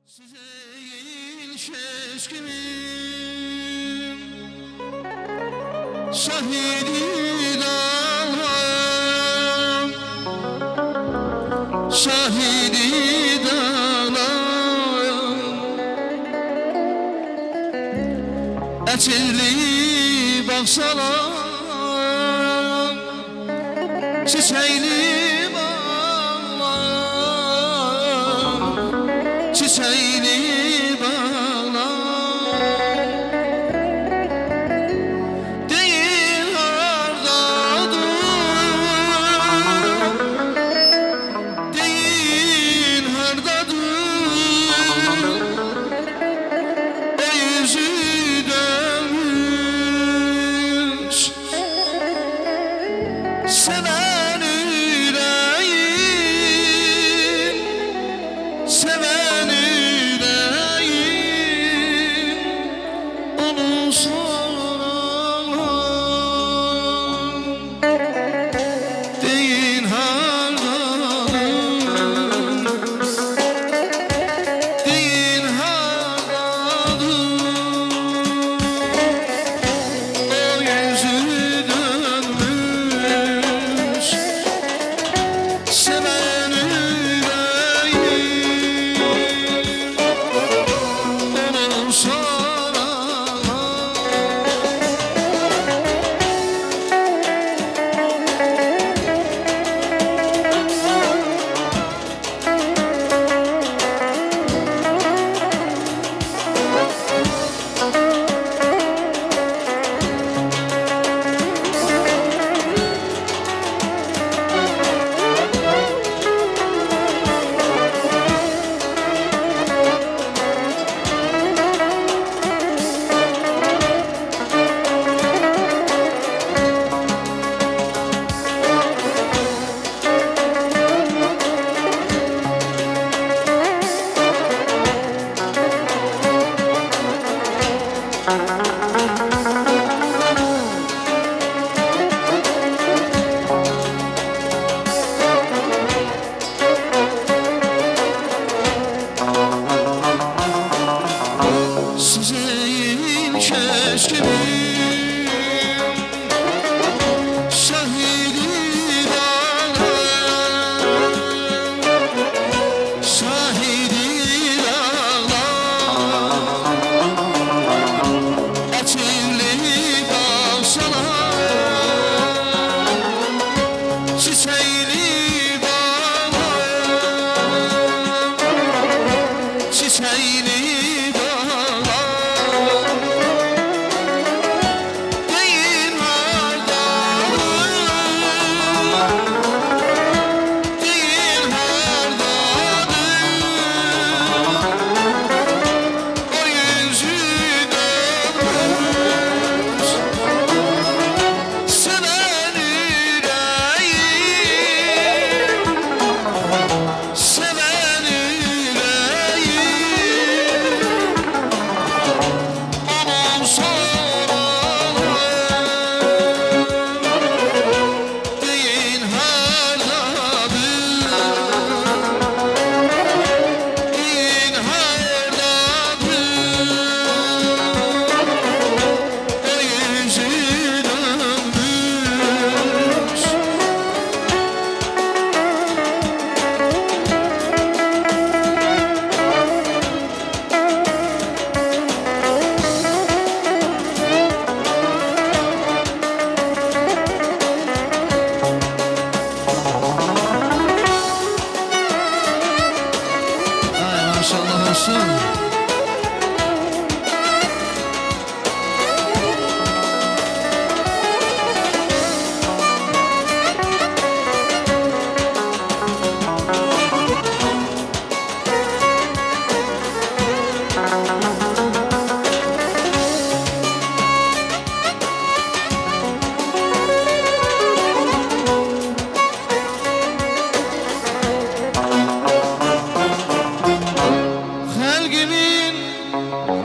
Size il şeşkimin şahidi dağlar, şahidi dağlar, etirli baksalar, çiçekli bağlar, çiçekli seven yüreğim, seven yüreğim, onu soran deyin hardadır, deyin hardadır, o yüzü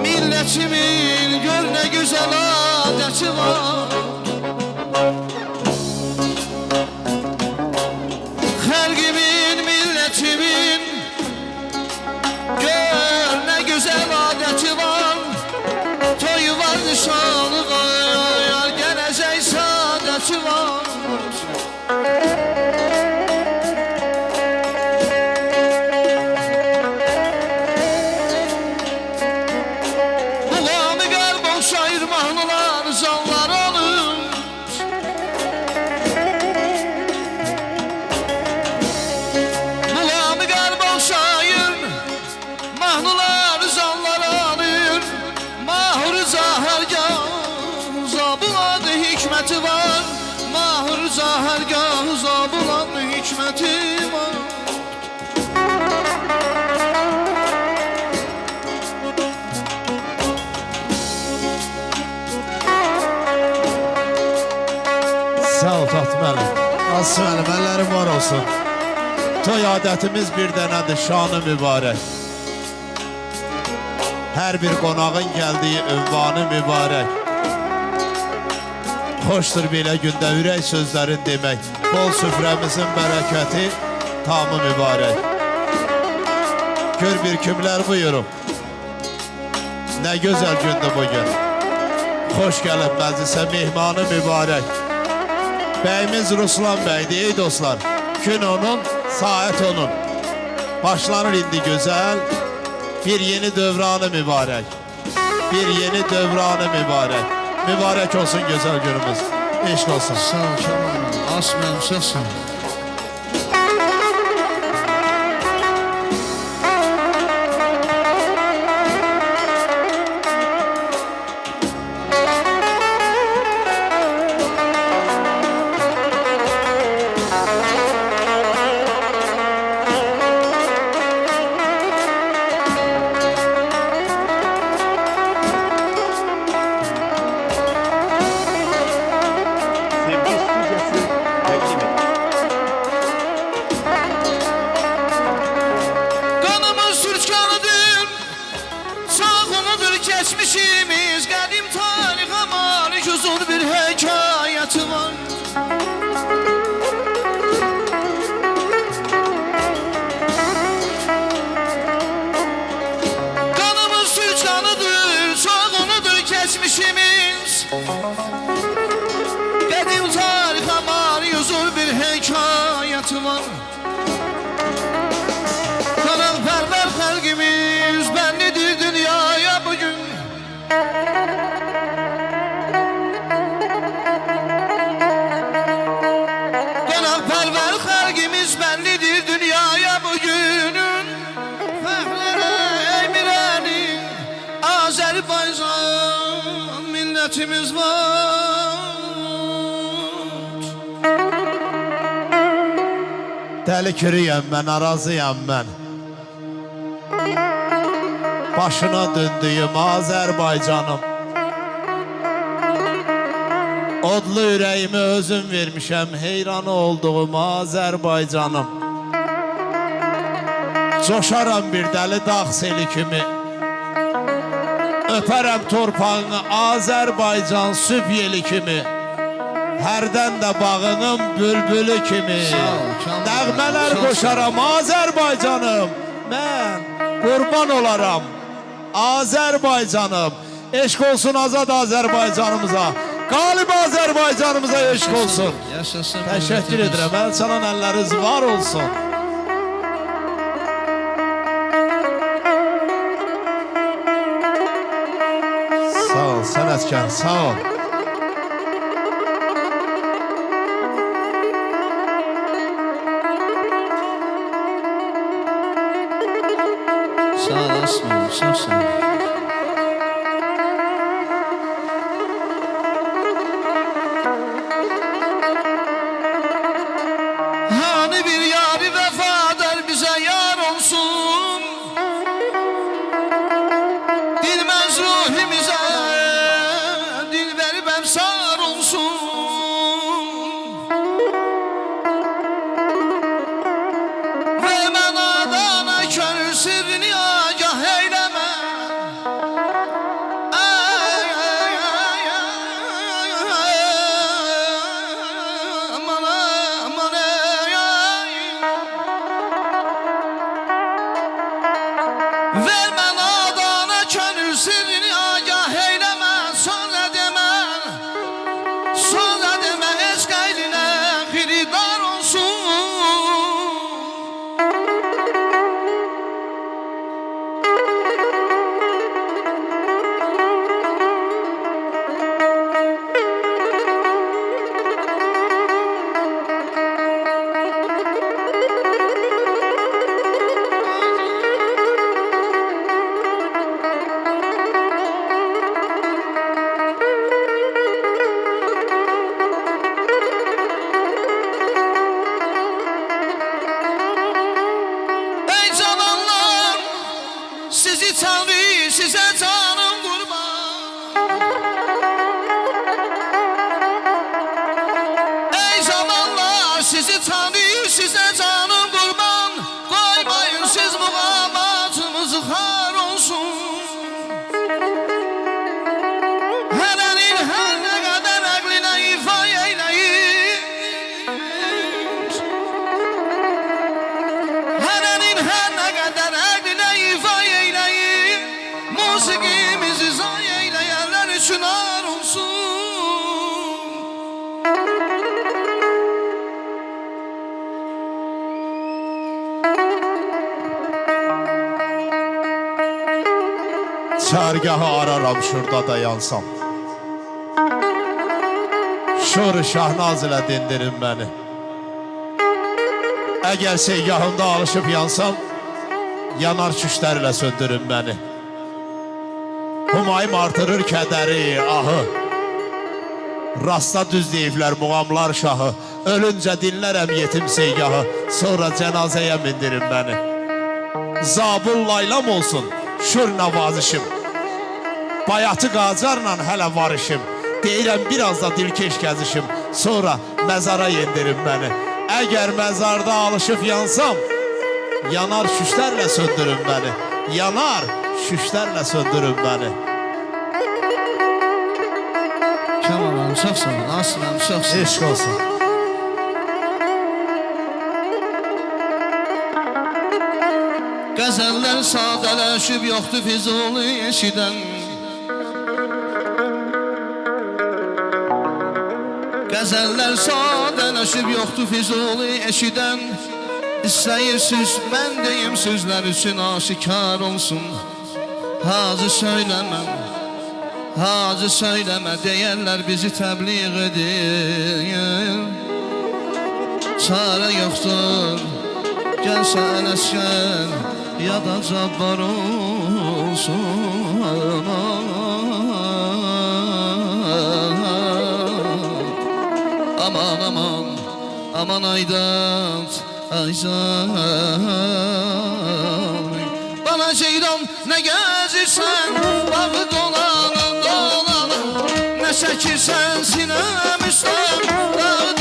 milletimin gör ne güzel adeti var. Halkimin milletimin gör Mahnılar zanlar alır Mahur zahergah Zabuladı hikmeti var Mahur zahergah Zabuladı hikmeti var Sağ ol Tahtməli. Az mənim əllərim var olsun. Toy adətimiz bir dənədir, şanı mübarək. Hər bir qonağın gəldiyi ünvanı mübarək. Xoşdur belə gündə ürək sözlərin demək. Bol süfrəmizin bərəkəti tamı mübarək. Gör bir kimlər buyurub. Nə gözəl gündür bugün. Xoş gəlib məclisə mehmanı mübarək. Bəyimiz Ruslan bəydir, ey dostlar. Gün onun, saat onun. Başlanır indi gözəl bir yeni dövranı mübarək. Bir yeni dövranı mübarək. Mübarək olsun gözəl günümüz. Eşq olsun. Sağ ol Kemal Asmem sağ ol Geçmişimiz qədim tarixə malik uzun bir hekayəti var Qanımız Türkanıdır, çoğunudur keçmişimiz Qədim tarixə malik uzun bir hekayəti var Qanaqpərvər xalqimiz bənlidir dünyaya bugün Qanaqpərvər xalqimiz bənlidir dünyaya bugünün Fəxrlərə emirəni Azərbaycan millətimiz var Dəli kiriyəm mən, arazıyam mən. Başına döndüyüm Azərbaycanım. Odlu ürəyimi özüm vermişəm, heyranı olduğum Azərbaycanım. Coşaram bir dəli dağ seli kimi. Öpərəm torpağını Azərbaycan süb yeli kimi. Hərdən də bağının bülbülü kimi. Nəğmələr qoşaram Azərbaycanım. Mən qurban olaram Azərbaycanım. Eşq olsun azad Azərbaycanımıza. Qalib Azərbaycanımıza eşq olsun. Təşəkkür edirəm. Əl çalan əlləriniz var olsun. Sağ ol sənətkar, sağ ol. Sağ olasın, sağ ol. Hani bir yari vefadar bize yar olsun Dilmez ruhimize dil verip emsar olsun Ve men adana kör sirrini agah eyleme sizi tanrı, size canım kurban. Ey zamanlar, sizi tanrı, size canım kurban. Koymayın siz muğamatımız har olsun. Helenin her ne kadar əqlinə ifa eyləyir. Helenin her ne kadar əqlinə ifa eyləyir. Musiqimizi zay eyləyənlər üçün ar olsun. Çargahı araram şurada da yansam. Şur Şahnaz ile dindirin beni. Eğer seygahımda alışıp yansam, yanar şüşlerle söndürün beni. Humayım artırır kederi, ahı. Rasta düz deyifler muğamlar şahı. Ölünce dinlərəm yetim seygahı. Sonra cenazeye mindirin beni. Zabul laylam olsun şur navazışım. Bayatı qacarla hələ varışım. Deyirəm biraz da dilkeş gəzişim. Sonra məzara yendirin beni. Eğer mezarda alışıp yansam, yanar şüşlerle söndürün beni. Yanar şüşlerle söndürün beni. Kemal'ım çok sağ ol, Aslan çok sağ ol. Eşk olsun. Qəzəllər sadələşib yoxdur Füzuli eşidən. Qəzəllər sadələşib yoxdur Füzuli eşidən. İstəyirsiniz mən deyim sözlər üçün aşikar olsun. Hacı söyləməm, hacı söyləmə deyərlər bizi təbliğ edir. Çarə yoxdur, gəlsə ələskər ya da cabbar olsun. Aman aman, aman aydat, ayzan. Bana ceyran ne gezirsen, bağı dolanın dolanın. Ne çekirsen sinem üstten, dağı